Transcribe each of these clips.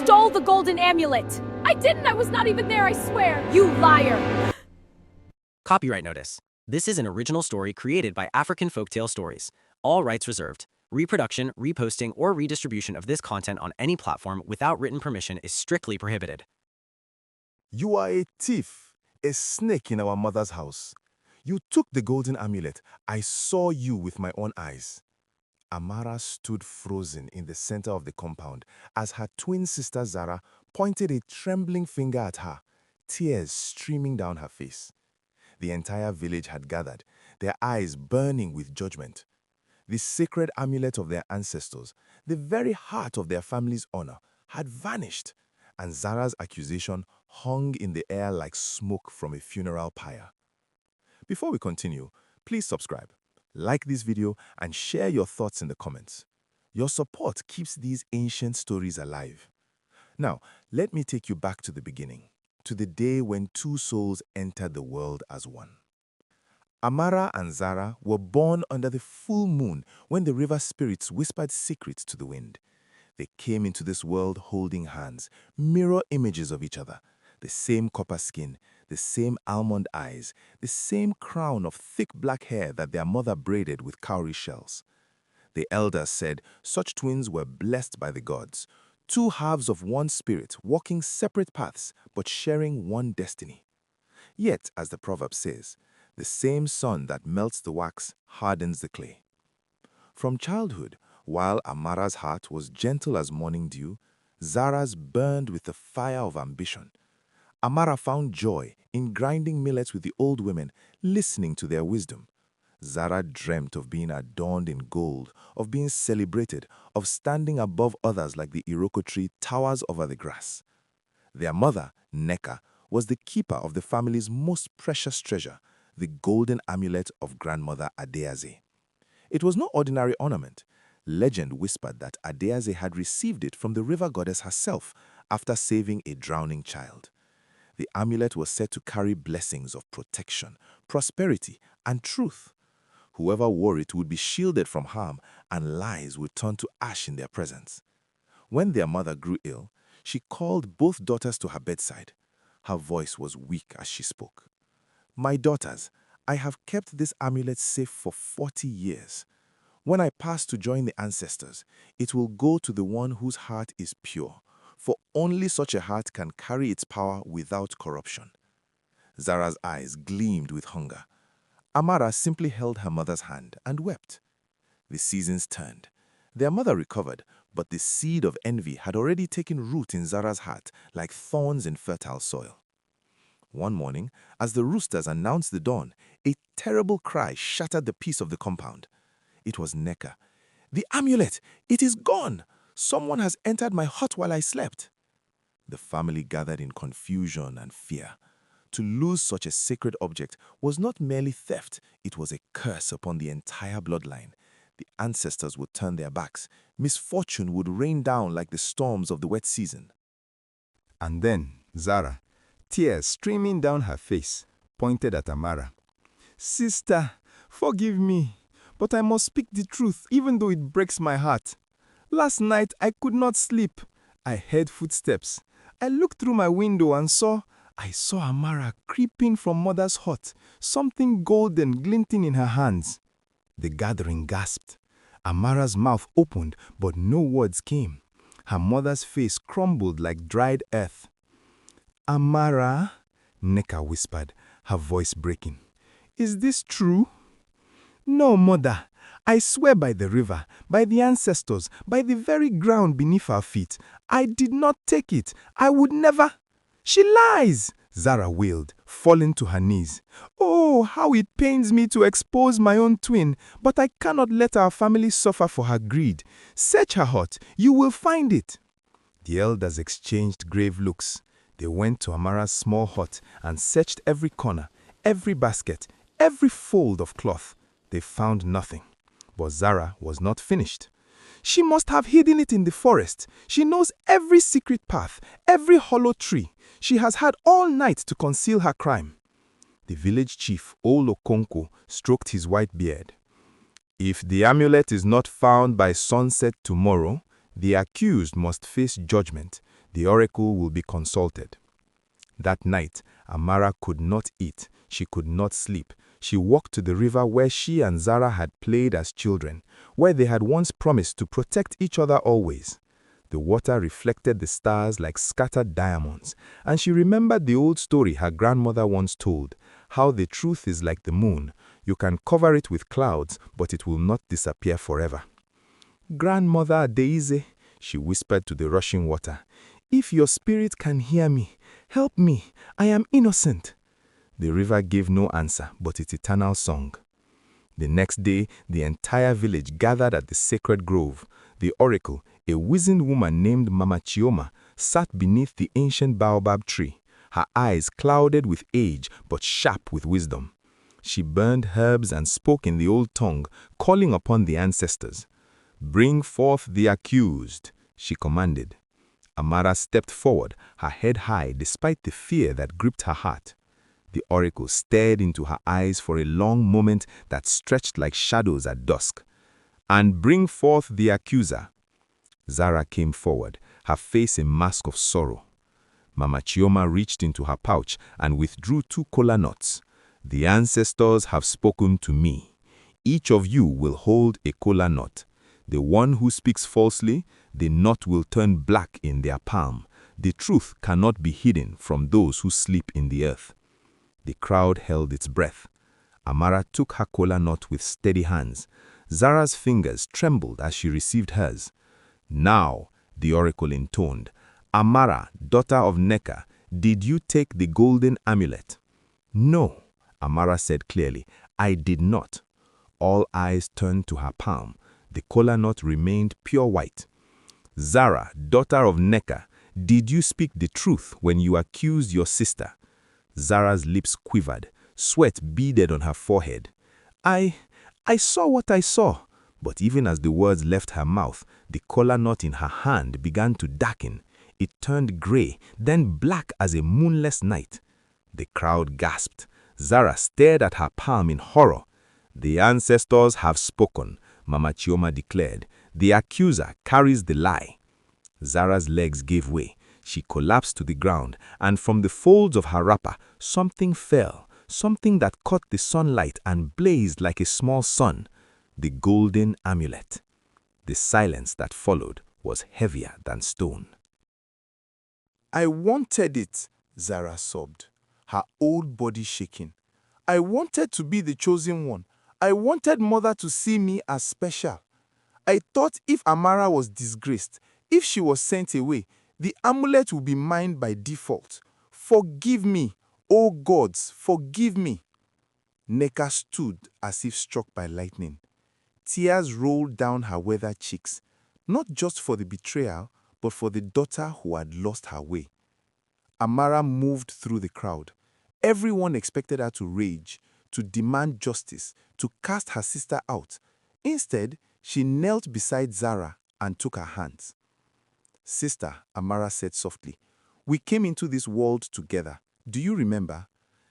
stole the golden amulet! I didn't! I was not even there, I swear! You liar! Copyright notice. This is an original story created by African Folktale Stories. All rights reserved. Reproduction, reposting, or redistribution of this content on any platform without written permission is strictly prohibited. You are a thief, a snake in our mother's house. You took the golden amulet. I saw you with my own eyes. Amara stood frozen in the center of the compound as her twin sister Zara pointed a trembling finger at her, tears streaming down her face. The entire village had gathered, their eyes burning with judgment. The sacred amulet of their ancestors, the very heart of their family's honor, had vanished, and Zara's accusation hung in the air like smoke from a funeral pyre. Before we continue, please subscribe, like this video, and share your thoughts in the comments. Your support keeps these ancient stories alive. Now, let me take you back to the beginning, to the day when two souls entered the world as one. Amara and Zara were born under the full moon when the river spirits whispered secrets to the wind. They came into this world holding hands, mirror images of each other, the same copper skin, the same almond eyes, the same crown of thick black hair that their mother braided with cowrie shells. The elders said such twins were blessed by the gods, two halves of one spirit walking separate paths but sharing one destiny. Yet, as the proverb says, the same sun that melts the wax hardens the clay. From childhood, while Amara's heart was gentle as morning dew, Zara's burned with the fire of ambition. Amara found joy in grinding millets with the old women, listening to their wisdom. Zara dreamt of being adorned in gold, of being celebrated, of standing above others like the Iroko tree towers over the grass. Their mother, Neka, was the keeper of the family's most precious treasure, the golden amulet of grandmother Adeaze. It was no ordinary ornament. Legend whispered that Adeaze had received it from the river goddess herself after saving a drowning child. The amulet was said to carry blessings of protection, prosperity, and truth. Whoever wore it would be shielded from harm, and lies would turn to ash in their presence. When their mother grew ill, she called both daughters to her bedside. Her voice was weak as she spoke. "My daughters, I have kept this amulet safe for 40 years. When I pass to join the ancestors, it will go to the one whose heart is pure, for only such a heart can carry its power without corruption." Zara's eyes gleamed with hunger. Amara simply held her mother's hand and wept. The seasons turned. Their mother recovered, but the seed of envy had already taken root in Zara's heart like thorns in fertile soil. One morning, as the roosters announced the dawn, a terrible cry shattered the peace of the compound. It was Neka. "The amulet! It is gone! Someone has entered my hut while I slept." The family gathered in confusion and fear. To lose such a sacred object was not merely theft, it was a curse upon the entire bloodline. The ancestors would turn their backs. Misfortune would rain down like the storms of the wet season. And then Zara, tears streaming down her face, pointed at Amara. "Sister, forgive me, but I must speak the truth even though it breaks my heart. Last night I could not sleep. I heard footsteps. I looked through my window and I saw Amara creeping from mother's hut, something golden glinting in her hands." The gathering gasped. Amara's mouth opened, but no words came. Her mother's face crumbled like dried earth. "Amara," Neka whispered, her voice breaking. "Is this true?" "No, mother. I swear by the river, by the ancestors, by the very ground beneath our feet. I did not take it. I would never—" "She lies!" Zara wailed, falling to her knees. "Oh, how it pains me to expose my own twin, but I cannot let our family suffer for her greed. Search her hut. You will find it." The elders exchanged grave looks. They went to Amara's small hut and searched every corner, every basket, every fold of cloth. They found nothing. But Zara was not finished. "She must have hidden it in the forest. She knows every secret path, every hollow tree. She has had all night to conceal her crime." The village chief, Olokonko, stroked his white beard. "If the amulet is not found by sunset tomorrow, The accused must face judgment. The oracle will be consulted. That night, Amara could not eat. She could not sleep. She walked to the river where she and Zara had played as children, where they had once promised to protect each other always. The water reflected the stars like scattered diamonds, and she remembered the old story her grandmother once told, how the truth is like the moon. You can cover it with clouds, but it will not disappear forever. "Grandmother Daisy," she whispered to the rushing water, "if your spirit can hear me, help me. I am innocent." The river gave no answer but its eternal song. The next day, the entire village gathered at the sacred grove. The oracle, a wizened woman named Mama Chioma, sat beneath the ancient baobab tree, her eyes clouded with age but sharp with wisdom. She burned herbs and spoke in the old tongue, calling upon the ancestors. "Bring forth the accused," she commanded. Amara stepped forward, her head high despite the fear that gripped her heart. The oracle stared into her eyes for a long moment that stretched like shadows at dusk. "And bring forth the accuser." Zara came forward, her face a mask of sorrow. Mama Chioma reached into her pouch and withdrew 2 kola nuts. "The ancestors have spoken to me. Each of you will hold a kola nut. The one who speaks falsely, the nut will turn black in their palm. The truth cannot be hidden from those who sleep in the earth." The crowd held its breath. Amara took her kola nut with steady hands. Zara's fingers trembled as she received hers. "Now," the oracle intoned, "Amara, daughter of Neka, did you take the golden amulet?" "No," Amara said clearly, "I did not." All eyes turned to her palm. The kola nut remained pure white. "Zara, daughter of Neka, did you speak the truth when you accused your sister?" Zara's lips quivered. Sweat beaded on her forehead. I saw what I saw." But even as the words left her mouth, the kola nut in her hand began to darken. It turned gray, then black as a moonless night. The crowd gasped. Zara stared at her palm in horror. "The ancestors have spoken," Mama Chioma declared. "The accuser carries the lie." Zara's legs gave way. She collapsed to the ground, and from the folds of her wrapper, something fell, something that caught the sunlight and blazed like a small sun. The golden amulet. The silence that followed was heavier than stone. "I wanted it," Zara sobbed, her old body shaking. "I wanted to be the chosen one. I wanted Mother to see me as special. I thought if Amara was disgraced, if she was sent away, the amulet would be mine by default. Forgive me, oh gods, forgive me." Neka stood as if struck by lightning. Tears rolled down her weathered cheeks, not just for the betrayal, but for the daughter who had lost her way. Amara moved through the crowd. Everyone expected her to rage, to demand justice, to cast her sister out. Instead, she knelt beside Zara and took her hands. "Sister," Amara said softly, "we came into this world together. Do you remember?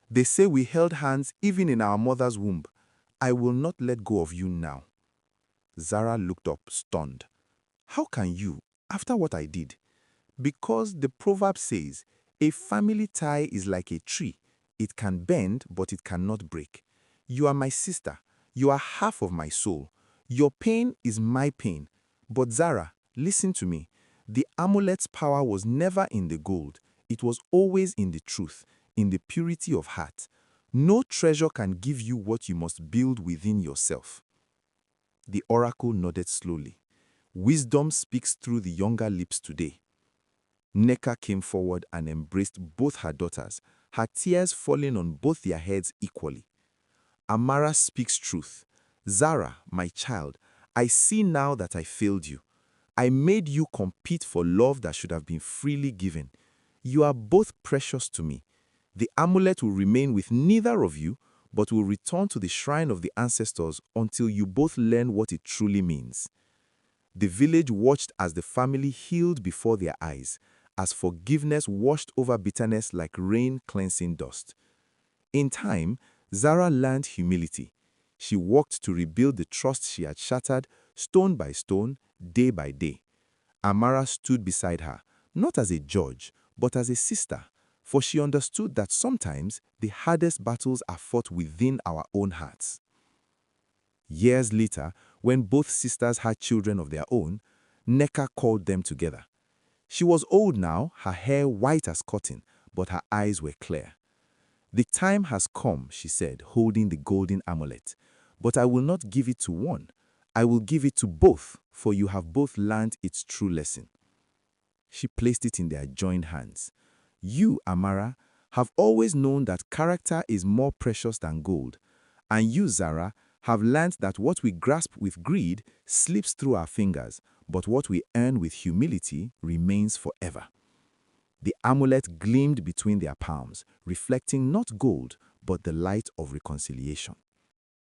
They say we held hands even in our mother's womb. I will not let go of you now." Zara looked up, stunned. "How can you, after what I did?" "Because the proverb says, a family tie is like a tree. It can bend, but it cannot break. You are my sister. You are half of my soul. Your pain is my pain. But Zara, listen to me. The amulet's power was never in the gold. It was always in the truth, in the purity of heart. No treasure can give you what you must build within yourself." The oracle nodded slowly. Wisdom speaks through the younger lips today. Neka came forward and embraced both her daughters, her tears falling on both their heads equally. "Amara speaks truth. Zara, my child, I see now that I failed you. I made you compete for love that should have been freely given. You are both precious to me. The amulet will remain with neither of you, but will return to the shrine of the ancestors until you both learn what it truly means." The village watched as the family healed before their eyes, as forgiveness washed over bitterness like rain cleansing dust. In time, Zara learned humility. She worked to rebuild the trust she had shattered, stone by stone, day by day. Amara stood beside her, not as a judge, but as a sister, for she understood that sometimes the hardest battles are fought within our own hearts. Years later, when both sisters had children of their own, Neka called them together. She was old now, her hair white as cotton, but her eyes were clear. "The time has come," she said, holding the golden amulet, "but I will not give it to one. I will give it to both, for you have both learned its true lesson." She placed it in their joined hands. "You, Amara, have always known that character is more precious than gold, and you, Zara, have learned that what we grasp with greed slips through our fingers, but what we earn with humility remains forever." The amulet gleamed between their palms, reflecting not gold, but the light of reconciliation.